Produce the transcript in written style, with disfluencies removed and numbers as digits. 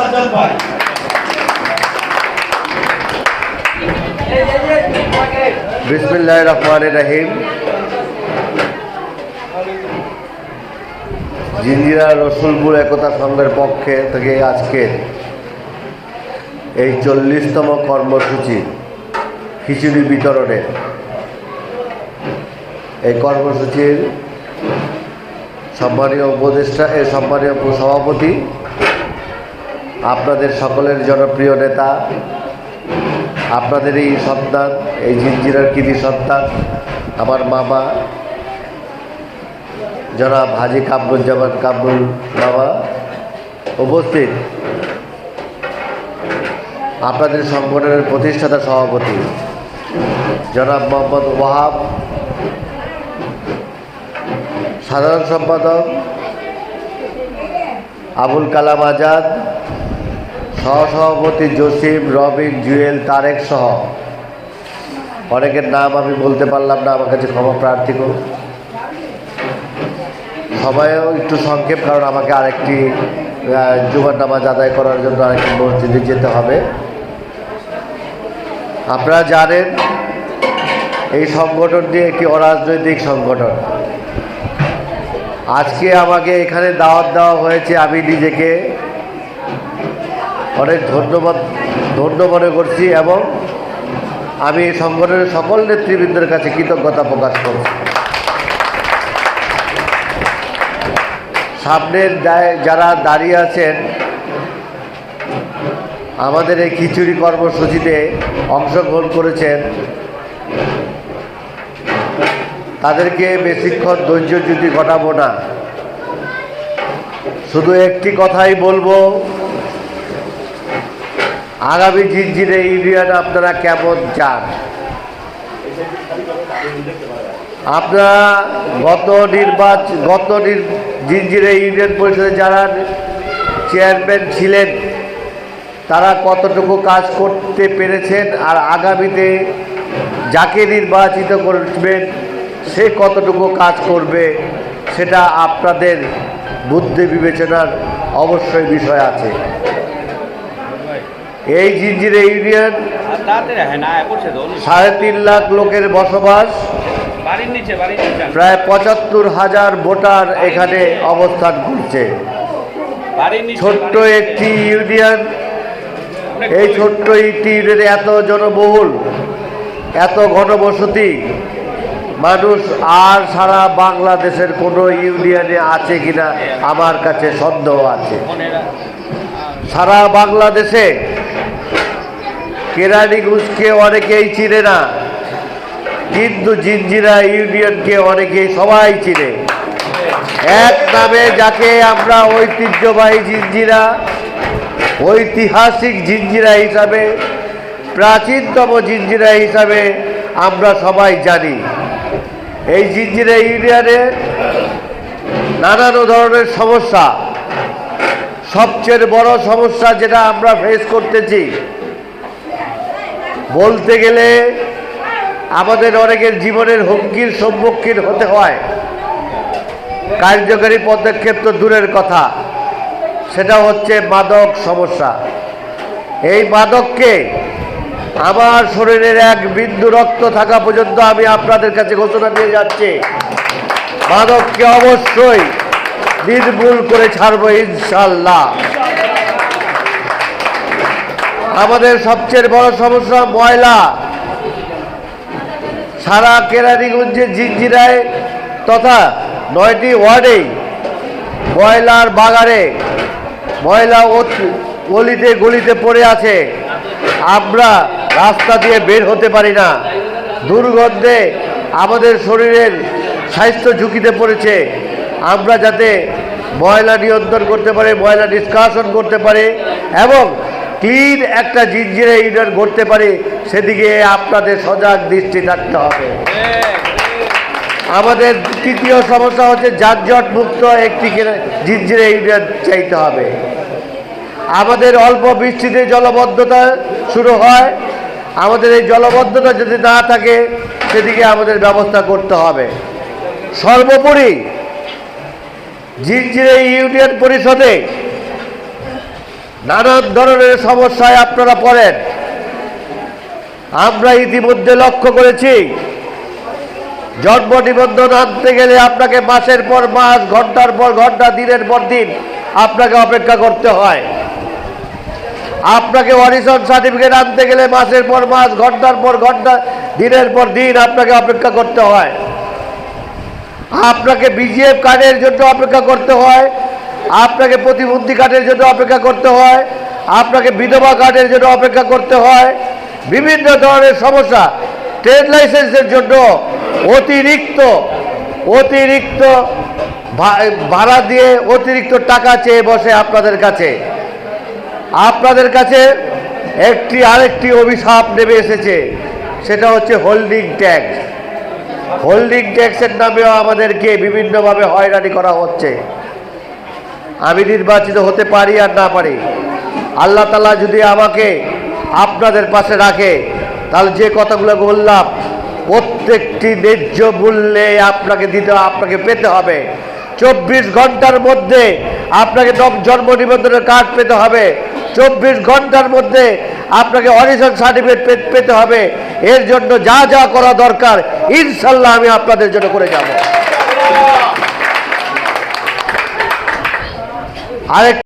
সাজ্জাদ ভাই। বিসমিল্লাহির রহমানির রহিম। জিঞ্জিরা রসুলপুর একতা সংঘের পক্ষে থেকে আজকে এই 40তম কর্মসূচি খিচুড়ি বিতরণের এই কর্মসূচির সম্মানীয় উপদেষ্টা সম্মানীয় সভাপতি, আপনাদের সকলের জনপ্রিয় নেতা, আপনাদের এই সন্তান, এই জিঞ্জিরার কৃতি সন্তান, আমার মামা জনাব হাজী কামরুজ্জামান কামরুল বাবা উপস্থিত, আপনাদের সংগঠনের প্রতিষ্ঠাতা সভাপতি জনাব মোহাম্মদ ওয়াহাব, সাধারণ সম্পাদক আবুল কালাম আজাদ, সহসভাপতি জসিম, রবিন, জুয়েল, তারেক সহ অনেকের নাম আমি বলতে পারলাম না, আমার কাছে ক্ষমা প্রার্থী করুন। সবাইও একটু সংক্ষেপ, কারণ আমাকে আরেকটি জুমার নামাজ আদায় করার জন্য আরেকটি মসজিদে যেতে হবে। আপনারা জানেন এই সংগঠনটি একটি অরাজনৈতিক সংগঠন। আজকে আমাকে এখানে দাওয়াত দেওয়া হয়েছে, আমি নিজেকে অনেক ধন্য মনে করছি এবং আমি এই সংগঠনের সকল নেতৃবৃন্দের কাছে কৃতজ্ঞতা প্রকাশ করছি। সামনের যারা দাঁড়িয়ে আছেন আমাদের এই খিচুড়ি কর্মসূচিতে অংশগ্রহণ করেছেন, তাদেরকে বেশিক্ষণ ধৈর্যচ্যুতি ঘটাবো না, শুধু একটি কথাই বলবো, আগামী জিঞ্জিরা ইউনিয়ন আপনারা কেমন চান? আপনারা গত জিঞ্জিরা ইউনিয়ন পরিষদে যারা চেয়ারম্যান ছিলেন তারা কতটুকু কাজ করতে পেরেছেন, আর আগামীতে যাকে নির্বাচিত করবেন সে কতটুকু কাজ করবে, সেটা আপনাদের বুদ্ধি বিবেচনার অবশ্যই বিষয় আছে। এই জিঞ্জিরা ইউনিয়ন 3.5 লাখ লোকের বসবাস, প্রায় 75,000 ভোটার এখানে অবস্থান করছে। ছোট্ট একটি ইউনিয়ন, এই ছোট্ট একটি ইউনিয়নে এত জনবহুল, এত ঘনবসতি মানুষ আর সারা বাংলাদেশের কোনো ইউনিয়নে আছে কিনা আমার কাছে সন্দেহ আছে। সারা বাংলাদেশে কেরানীগঞ্জকে অনেকেই চিনে না, কিন্তু জিঞ্জিরা ইউনিয়নকে অনেকেই সবাই চিনে। এক নামে যাকে আমরা ঐতিহ্যবাহী জিঞ্জিরা, ঐতিহাসিক জিঞ্জিরা হিসাবে, প্রাচীনতম জিঞ্জিরা হিসাবে আমরা সবাই জানি। এই জিঞ্জিরা ইউনিয়নে নানান ধরনের সমস্যা, সবচেয়ে বড় সমস্যা যেটা আমরা ফেস করতেছি, বলতে গেলে আমাদের অনেকের জীবনের হুমকির সম্মুখীন হতে হয়। কার্যকরী পদক্ষেপ তো দূরের কথা, সেটা হচ্ছে মাদক সমস্যা। এই মাদককে আমার শরীরের এক বিন্দু রক্ত থাকা পর্যন্ত আমি আপনাদের কাছে ঘোষণা দিয়ে যাচ্ছি, মাদককে অবশ্যই নির্মূল করে ছাড়বো ইনশাল্লাহ। আমাদের সবচেয়ে বড় সমস্যা ময়লা। সারা কেরানীগঞ্জের জিঞ্জিরায় তথা 9টি ওয়ার্ডেই ময়লার বাগানে ময়লা গলিতে গলিতে পড়ে আছে। আমরা রাস্তা দিয়ে বের হতে পারি না, দুর্গন্ধে আমাদের শরীরের স্বাস্থ্য ঝুঁকিতে পড়েছে। আমরা যাতে ময়লা নিয়ন্ত্রণ করতে পারি, ময়লা নিষ্কাশন করতে পারি এবং ক্লিন একটা জিঞ্জিরা ইউনিয়ন করতে পারি, সেদিকে আপনাদের সজাগ দৃষ্টি থাকতে হবে। আমাদের তৃতীয় সমস্যা হচ্ছে যানজট মুক্ত একটি জিঞ্জিরা ইউনিয়ন চাইতে হবে। আমাদের অল্প বৃষ্টিতে জলবদ্ধতা শুরু হয়, আমাদের এই জলবদ্ধতা যদি না থাকে সেদিকে আমাদের ব্যবস্থা করতে হবে। সর্বোপরি জিঞ্জিরা ইউনিয়ন পরিষদে নানান ধরনের সমস্যায় আপনারা পড়েন। আমরা ইতিমধ্যে লক্ষ্য করেছি, জন্ম নিবন্ধন আনতে গেলে আপনাকে মাসের পর মাস, ঘন্টার পর ঘন্টা, দিনের পর দিন আপনাকে অপেক্ষা করতে হয়। আপনাকে অডিশন সার্টিফিকেট আনতে গেলে মাসের পর মাস, ঘন্টার পর ঘন্টা, দিনের পর দিন আপনাকে অপেক্ষা করতে হয়। আপনাকে বিজিএফ কার্ডের জন্য অপেক্ষা করতে হয়, আপনাকে প্রতিবন্ধী কার্ডের জন্য অপেক্ষা করতে হয়, আপনাকে বিধবা কার্ডের জন্য অপেক্ষা করতে হয়। বিভিন্ন ধরনের সমস্যা। ট্রেড লাইসেন্সের জন্য অতিরিক্ত ভাড়া দিয়ে অতিরিক্ত টাকা চেয়ে বসে আপনাদের কাছে। আপনাদের কাছে আরেকটি অভিশাপ নেমে এসেছে, সেটা হচ্ছে হোল্ডিং ট্যাক্স। হোল্ডিং ট্যাক্সের নামেও আমাদেরকে বিভিন্নভাবে হয়রানি করা হচ্ছে। আমি নির্বাচিত হতে পারি আর না পারি, আল্লাহ তাআলা যদি আমাকে আপনাদের পাশে রাখে, তাহলে যে কথাগুলো বললাম প্রত্যেকটি ন্যায্য মূল্যে আপনাকে পেতে হবে। 24 ঘন্টার মধ্যে আপনাকে জন্ম নিবন্ধনের কার্ড পেতে হবে। 24 ঘন্টার মধ্যে আপনাকে অডিশন সার্টিফিকেট পেতে হবে। এর জন্য যা যা করা দরকার ইনশাল্লাহ আমি আপনাদের জন্য করে যাব। আরেক